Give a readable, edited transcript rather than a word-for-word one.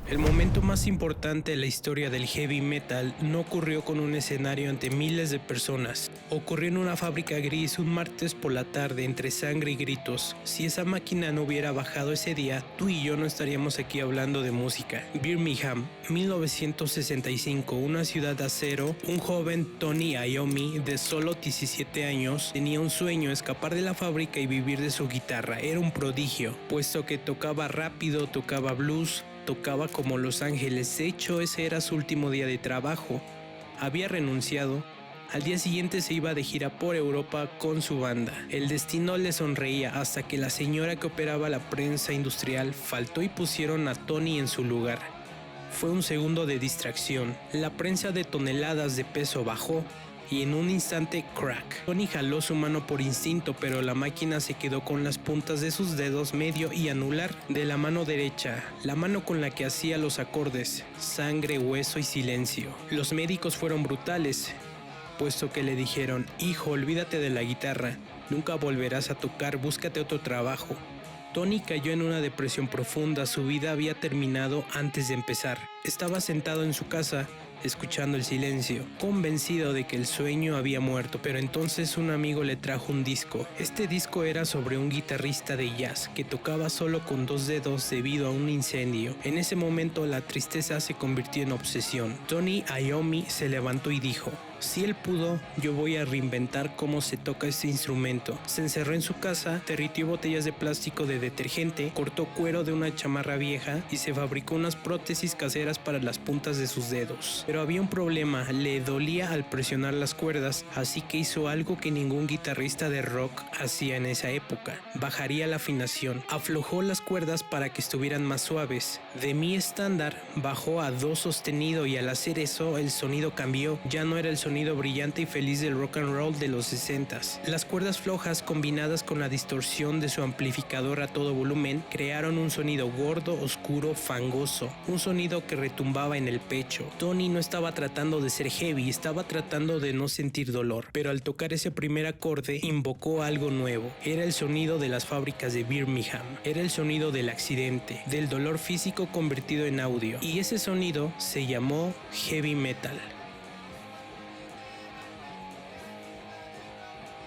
El momento más importante de la historia del heavy metal no ocurrió con un escenario ante miles de personas. Ocurrió en una fábrica gris un martes por la tarde entre sangre y gritos. Si esa máquina no hubiera bajado ese día, tú y yo no estaríamos aquí hablando de música. Birmingham, 1965, una ciudad de acero. Un joven Tony Iommi de solo 17 años tenía un sueño: escapar de la fábrica y vivir de su guitarra. Era un prodigio, puesto que tocaba rápido, tocaba blues, tocaba como Los Ángeles. De hecho, ese era su último día de trabajo. Había renunciado. Al día siguiente se iba de gira por Europa con su banda. El destino le sonreía hasta que la señora que operaba la prensa industrial faltó y pusieron a Tony en su lugar. Fue un segundo de distracción. La prensa de toneladas de peso bajó y en un instante, crack. Tony jaló su mano por instinto, pero la máquina se quedó con las puntas de sus dedos medio y anular de la mano derecha, la mano con la que hacía los acordes. Sangre, hueso y silencio. Los médicos fueron brutales, puesto que le dijeron: hijo, olvídate de la guitarra, nunca volverás a tocar, búscate otro trabajo. Tony cayó en una depresión profunda. Su vida había terminado antes de empezar. Estaba sentado en su casa, escuchando el silencio, convencido de que el sueño había muerto. Pero entonces un amigo le trajo un disco. Este disco era sobre un guitarrista de jazz que tocaba solo con 2 dedos debido a un incendio. En ese momento la tristeza se convirtió en obsesión. Tony Iommi se levantó y dijo: si él pudo, yo voy a reinventar cómo se toca este instrumento. Se encerró en su casa, derritió botellas de plástico de detergente, cortó cuero de una chamarra vieja y se fabricó unas prótesis caseras para las puntas de sus dedos. Pero había un problema: le dolía al presionar las cuerdas, así que hizo algo que ningún guitarrista de rock hacía en esa época: bajaría la afinación. Aflojó las cuerdas para que estuvieran más suaves. De mi estándar bajó a do sostenido, y al hacer eso el sonido cambió. Ya no era el sonido brillante y feliz del rock and roll de los 60s. Las cuerdas flojas combinadas con la distorsión de su amplificador a todo volumen crearon un sonido gordo, oscuro, fangoso, un sonido que retumbaba en el pecho. Tony no estaba tratando de ser heavy, estaba tratando de no sentir dolor, pero al tocar ese primer acorde invocó algo nuevo. Era el sonido de las fábricas de Birmingham, era el sonido del accidente, del dolor físico convertido en audio, y ese sonido se llamó heavy metal.